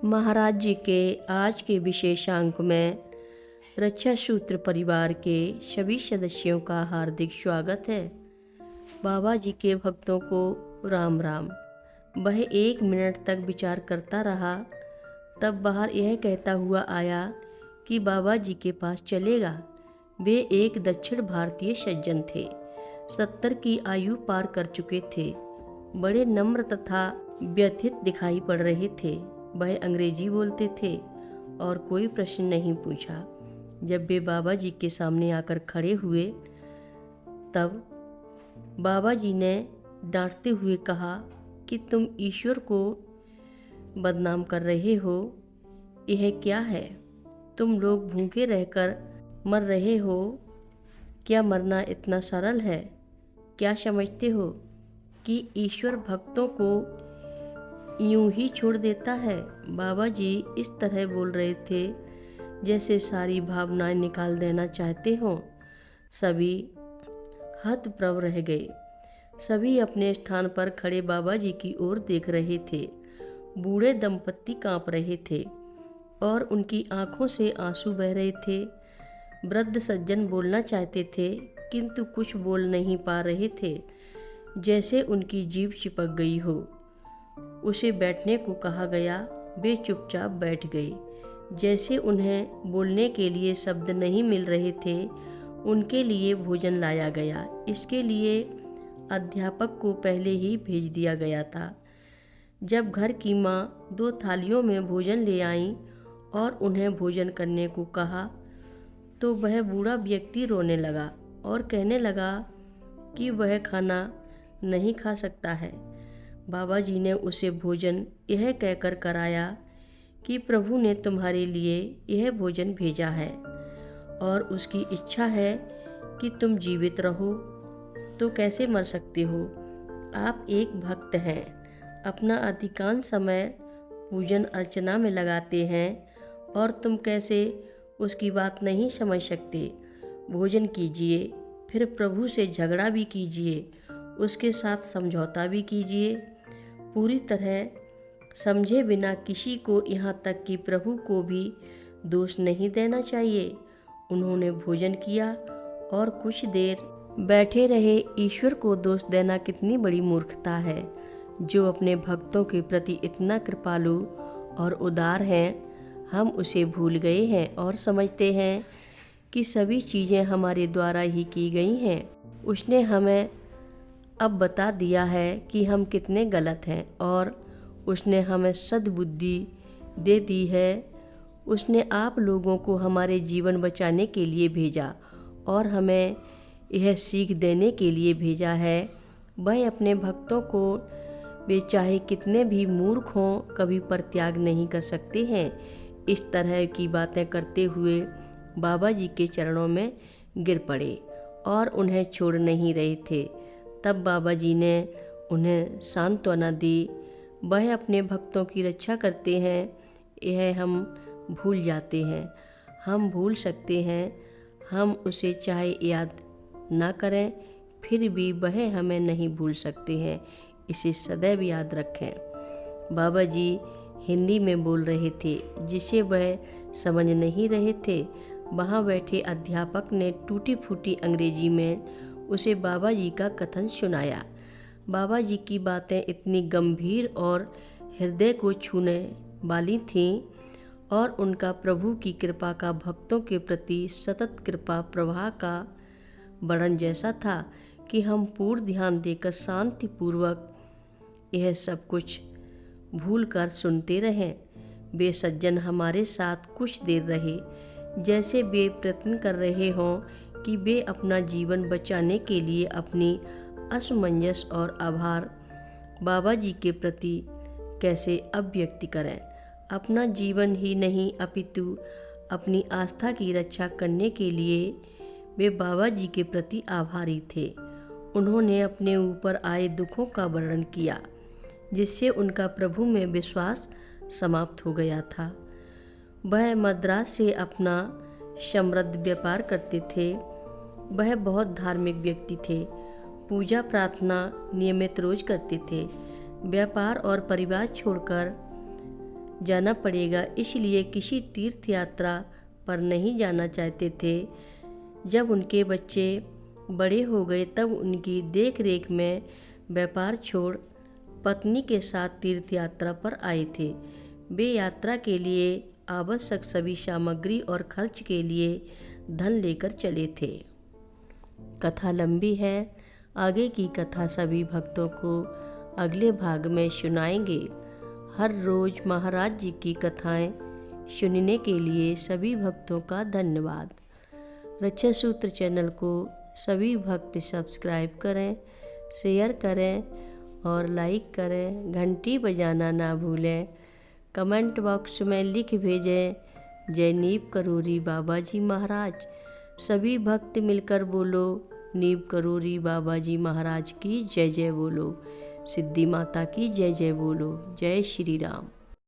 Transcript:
महाराज जी के आज के विशेषांक में रक्षा सूत्र परिवार के सभी सदस्यों का हार्दिक स्वागत है। बाबा जी के भक्तों को राम राम। वह 1 मिनट तक विचार करता रहा, तब बाहर यह कहता हुआ आया कि बाबा जी के पास चलेगा। वे एक दक्षिण भारतीय सज्जन थे, 70 की आयु पार कर चुके थे, बड़े नम्र तथा व्यथित दिखाई पड़ रहे थे। वह अंग्रेजी बोलते थे और कोई प्रश्न नहीं पूछा। जब वे बाबा जी के सामने आकर खड़े हुए तब बाबा जी ने डांटते हुए कहा कि तुम ईश्वर को बदनाम कर रहे हो। यह क्या है? तुम लोग भूखे रहकर मर रहे हो। क्या मरना इतना सरल है? क्या समझते हो कि ईश्वर भक्तों को यूं ही छोड़ देता है? बाबा जी इस तरह बोल रहे थे जैसे सारी भावनाएं निकाल देना चाहते हों। सभी हतप्रभ रह गए। सभी अपने स्थान पर खड़े बाबा जी की ओर देख रहे थे। बूढ़े दंपत्ति कांप रहे थे और उनकी आंखों से आंसू बह रहे थे। वृद्ध सज्जन बोलना चाहते थे किंतु कुछ बोल नहीं पा रहे थे, जैसे उनकी जीभ चिपक गई हो। उसे बैठने को कहा गया, वे चुपचाप बैठ गए। जैसे उन्हें बोलने के लिए शब्द नहीं मिल रहे थे। उनके लिए भोजन लाया गया। इसके लिए अध्यापक को पहले ही भेज दिया गया था। जब घर की माँ 2 थालियों में भोजन ले आईं और उन्हें भोजन करने को कहा तो वह बूढ़ा व्यक्ति रोने लगा और कहने लगा कि वह खाना नहीं खा सकता है। बाबा जी ने उसे भोजन यह कहकर कराया कि प्रभु ने तुम्हारे लिए यह भोजन भेजा है और उसकी इच्छा है कि तुम जीवित रहो, तो कैसे मर सकते हो? आप एक भक्त हैं, अपना अधिकांश समय पूजन अर्चना में लगाते हैं और तुम कैसे उसकी बात नहीं समझ सकते? भोजन कीजिए, फिर प्रभु से झगड़ा भी कीजिए, उसके साथ समझौता भी कीजिए। पूरी तरह समझे बिना किसी को, यहाँ तक कि प्रभु को भी दोष नहीं देना चाहिए। उन्होंने भोजन किया और कुछ देर बैठे रहे। ईश्वर को दोष देना कितनी बड़ी मूर्खता है। जो अपने भक्तों के प्रति इतना कृपालु और उदार हैं, हम उसे भूल गए हैं और समझते हैं कि सभी चीज़ें हमारे द्वारा ही की गई हैं। उसने हमें अब बता दिया है कि हम कितने गलत हैं और उसने हमें सद्बुद्धि दे दी है। उसने आप लोगों को हमारे जीवन बचाने के लिए भेजा और हमें यह सीख देने के लिए भेजा है। वह अपने भक्तों को वे चाहे कितने भी मूर्ख हों कभी परित्याग नहीं कर सकते हैं। इस तरह की बातें करते हुए बाबा जी के चरणों में गिर पड़े और उन्हें छोड़ नहीं रहे थे। तब बाबा जी ने उन्हें सांत्वना दी। वह अपने भक्तों की रक्षा करते हैं, यह हम भूल जाते हैं। हम भूल सकते हैं, हम उसे चाहे याद ना करें फिर भी वह हमें नहीं भूल सकते हैं। इसे सदैव याद रखें। बाबा जी हिंदी में बोल रहे थे जिसे वह समझ नहीं रहे थे। वहाँ बैठे अध्यापक ने टूटी फूटी अंग्रेजी में उसे बाबा जी का कथन सुनाया। बाबा जी की बातें इतनी गंभीर और हृदय को छूने वाली थीं और उनका प्रभु की कृपा का भक्तों के प्रति सतत कृपा प्रवाह का वर्णन जैसा था कि हम पूर्ण ध्यान देकर शांतिपूर्वक यह सब कुछ भूलकर सुनते रहें। वे सज्जन हमारे साथ कुछ देर रहे, जैसे वे प्रयत्न कर रहे हों कि वे अपना जीवन बचाने के लिए अपनी असमंजस और आभार बाबा जी के प्रति कैसे अभिव्यक्त करें। अपना जीवन ही नहीं अपितु अपनी आस्था की रक्षा करने के लिए वे बाबा जी के प्रति आभारी थे। उन्होंने अपने ऊपर आए दुखों का वर्णन किया जिससे उनका प्रभु में विश्वास समाप्त हो गया था। वह मद्रास से अपना समृद्ध व्यापार करते थे। वह बहुत धार्मिक व्यक्ति थे। पूजा प्रार्थना नियमित रोज करते थे। व्यापार और परिवार छोड़कर जाना पड़ेगा, इसलिए किसी तीर्थ यात्रा पर नहीं जाना चाहते थे। जब उनके बच्चे बड़े हो गए तब उनकी देख रेख में व्यापार छोड़ पत्नी के साथ तीर्थ यात्रा पर आए थे। वे यात्रा के लिए आवश्यक सभी सामग्री और खर्च के लिए धन लेकर चले थे। कथा लंबी है, आगे की कथा सभी भक्तों को अगले भाग में सुनाएंगे। हर रोज़ महाराज जी की कथाएं सुनने के लिए सभी भक्तों का धन्यवाद। रक्षा सूत्र चैनल को सभी भक्त सब्सक्राइब करें, शेयर करें और लाइक करें। घंटी बजाना ना भूलें। कमेंट बॉक्स में लिख भेजें जय नीव करोरी बाबा जी महाराज। सभी भक्त मिलकर बोलो नीव करोरी बाबा जी महाराज की जय जय बोलो। सिद्धि माता की जय जय बोलो। जय श्री राम।